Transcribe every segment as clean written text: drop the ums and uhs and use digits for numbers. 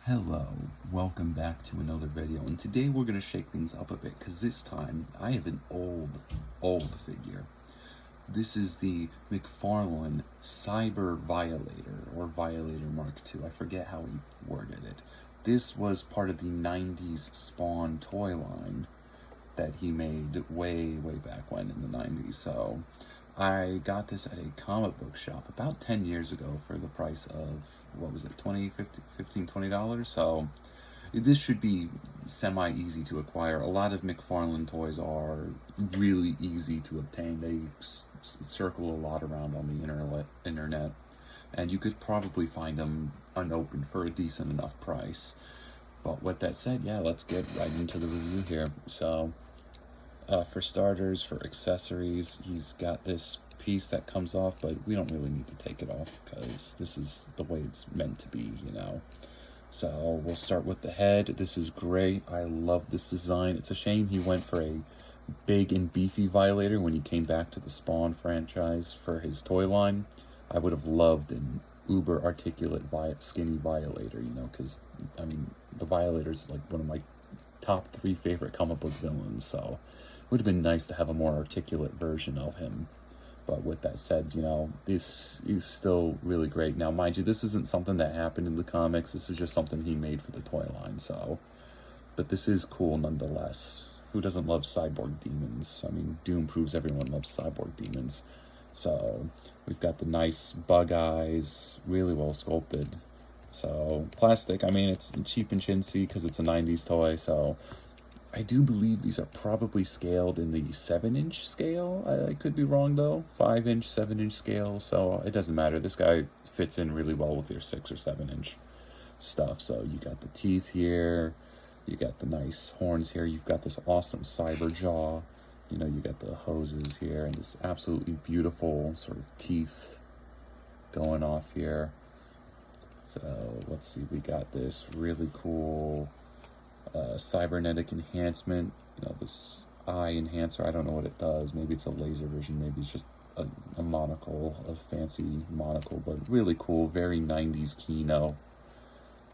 Hello, welcome back to another video, and today we're going to shake things up a bit because this time I have an old figure. This is the McFarland Cyber Violator, or Violator Mark II. I forget how he worded it. This was part of the 90s Spawn toy line that he made way back when in the 90s. So I got this at a comic book shop about 10 years ago for the price of, what was it, $20. So this should be semi-easy to acquire. A lot of McFarland toys are really easy to obtain. They circle a lot around on the internet, and you could probably find them unopened for a decent enough price. But with that said, yeah, let's get right into the review here. So for starters, for accessories, he's got this piece that comes off, but we don't really need to take it off because this is the way it's meant to be, you know. So we'll start with the head. This is great. I love this design. It's a shame he went for a big and beefy Violator when he came back to the Spawn franchise for his toy line. I would have loved an uber articulate skinny Violator, you know, because I mean the Violator's like one of my top 3 favorite comic book villains, so it would have been nice to have a more articulate version of him. But with that said, you know, this is still really great. Now, mind you, this isn't something that happened in the comics. This is just something he made for the toy line, so. But this is cool nonetheless. Who doesn't love cyborg demons? I mean, Doom proves everyone loves cyborg demons. So, we've got the nice bug eyes, really well sculpted. So, plastic, I mean, it's cheap and chintzy because it's a 90s toy, so I do believe these are probably scaled in the 7-inch scale. I could be wrong though. 5-inch, 7-inch scale, so it doesn't matter. This guy fits in really well with your 6 or 7-inch stuff. So you got the teeth here, you got the nice horns here, you've got this awesome cyber jaw, you know, you got the hoses here, and this absolutely beautiful sort of teeth going off here. So let's see, we got this really cool cybernetic enhancement, you know, this eye enhancer. I don't know what it does. Maybe it's a laser vision, maybe it's just a monocle, a fancy monocle, but really cool. Very 90s kino,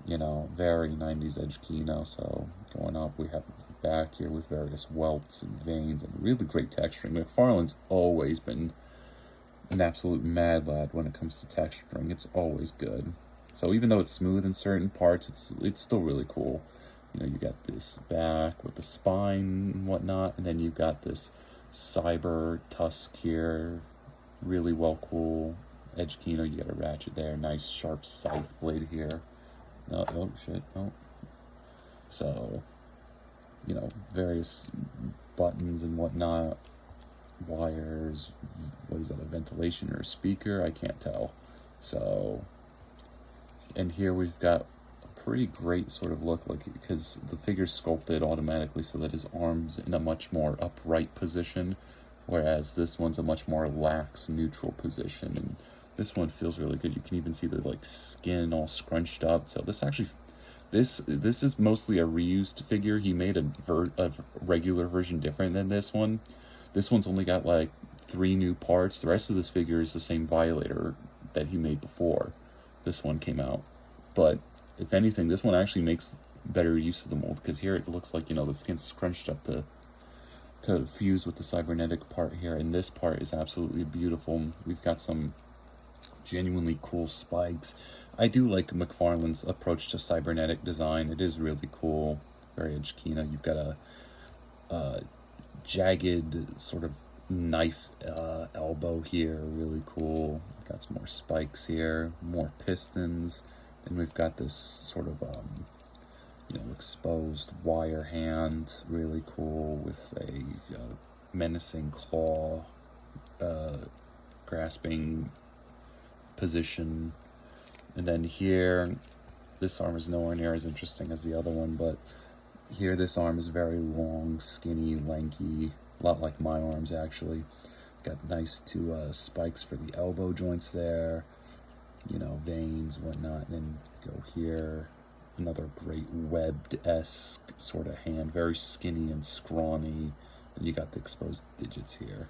you know, very 90s edge kino. So going up, we have the back here with various welts and veins and really great texturing. McFarland's always been an absolute mad lad when it comes to texturing. It's always good. So even though it's smooth in certain parts, it's still really cool. You know, you got this back with the spine and whatnot, and then you've got this cyber tusk here, really well cool. Edge kino, you got a ratchet there, nice sharp scythe blade here. Oh shit, oh. So, you know, various buttons and whatnot, wires, what is that, a ventilation or a speaker? I can't tell. So, and here we've got pretty great sort of look, like, because the figure's sculpted automatically so that his arm's in a much more upright position, whereas this one's a much more lax neutral position, and this one feels really good. You can even see the like skin all scrunched up. So this actually, this is mostly a reused figure. He made a regular version different than this one. This one's only got like 3 new parts. The rest of this figure is the same Violator that he made before this one came out, but if anything, this one actually makes better use of the mold, because here it looks like, you know, the skin's scrunched up to fuse with the cybernetic part here, and this part is absolutely beautiful. We've got some genuinely cool spikes. I do like McFarland's approach to cybernetic design. It is really cool, very edge kino. You've got a jagged sort of knife elbow here, really cool. Got some more spikes here, more pistons. And we've got this sort of, you know, exposed wire hand, really cool, with a menacing claw grasping position. And then here, this arm is nowhere near as interesting as the other one, but here this arm is very long, skinny, lanky, a lot like my arms actually. Got nice 2 spikes for the elbow joints there, you know, veins, whatnot. And then go here, another great webbed-esque sort of hand, very skinny and scrawny. And you got the exposed digits here.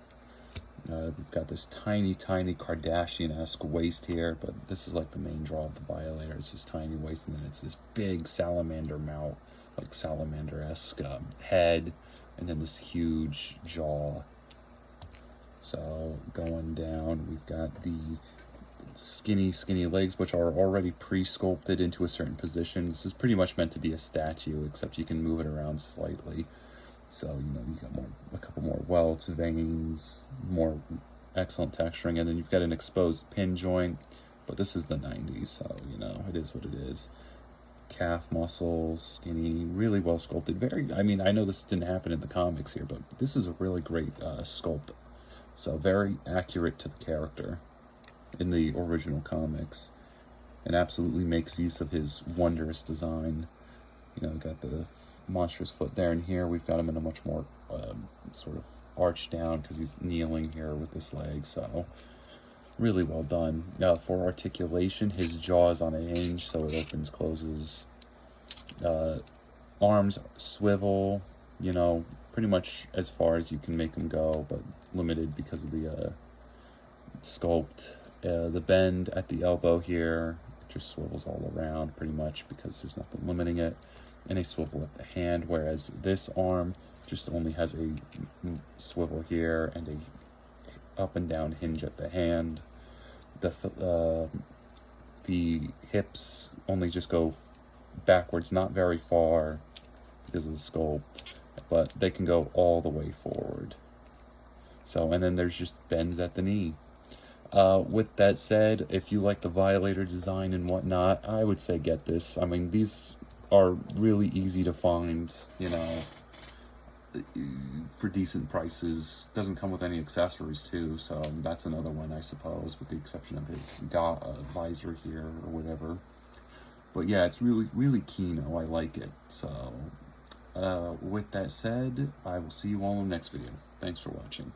We've got this tiny Kardashian-esque waist here, but this is like the main draw of the Violator. It's this tiny waist, and then it's this big salamander mouth, like salamander-esque head, and then this huge jaw. So going down, we've got the skinny legs, which are already pre-sculpted into a certain position. This is pretty much meant to be a statue, except you can move it around slightly. So, you know, you got a couple more welts, veins, more excellent texturing, and then you've got an exposed pin joint, but this is the 90s, so, you know, it is what it is. Calf muscles, skinny, really well sculpted. I mean, I know this didn't happen in the comics here, but this is a really great sculpt. So very accurate to the character in the original comics, and absolutely makes use of his wondrous design. You know, got the monstrous foot there, and here we've got him in a much more sort of arched down because he's kneeling here with this leg. So really well done. For articulation, his jaw is on a hinge, so it opens, closes. Arms swivel, you know, pretty much as far as you can make them go, but limited because of the sculpt. The bend at the elbow here just swivels all around pretty much because there's nothing limiting it. And a swivel at the hand, whereas this arm just only has a swivel here and a up and down hinge at the hand. The hips only just go backwards, not very far because of the sculpt, but they can go all the way forward. So, and then there's just bends at the knee. With that said, if you like the Violator design and whatnot, I would say get this. I mean, these are really easy to find, you know, for decent prices. Doesn't come with any accessories too, so that's another one, I suppose, with the exception of his visor here or whatever. But yeah, it's really kino. I like it. So with that said, I will see you all in the next video. Thanks for watching.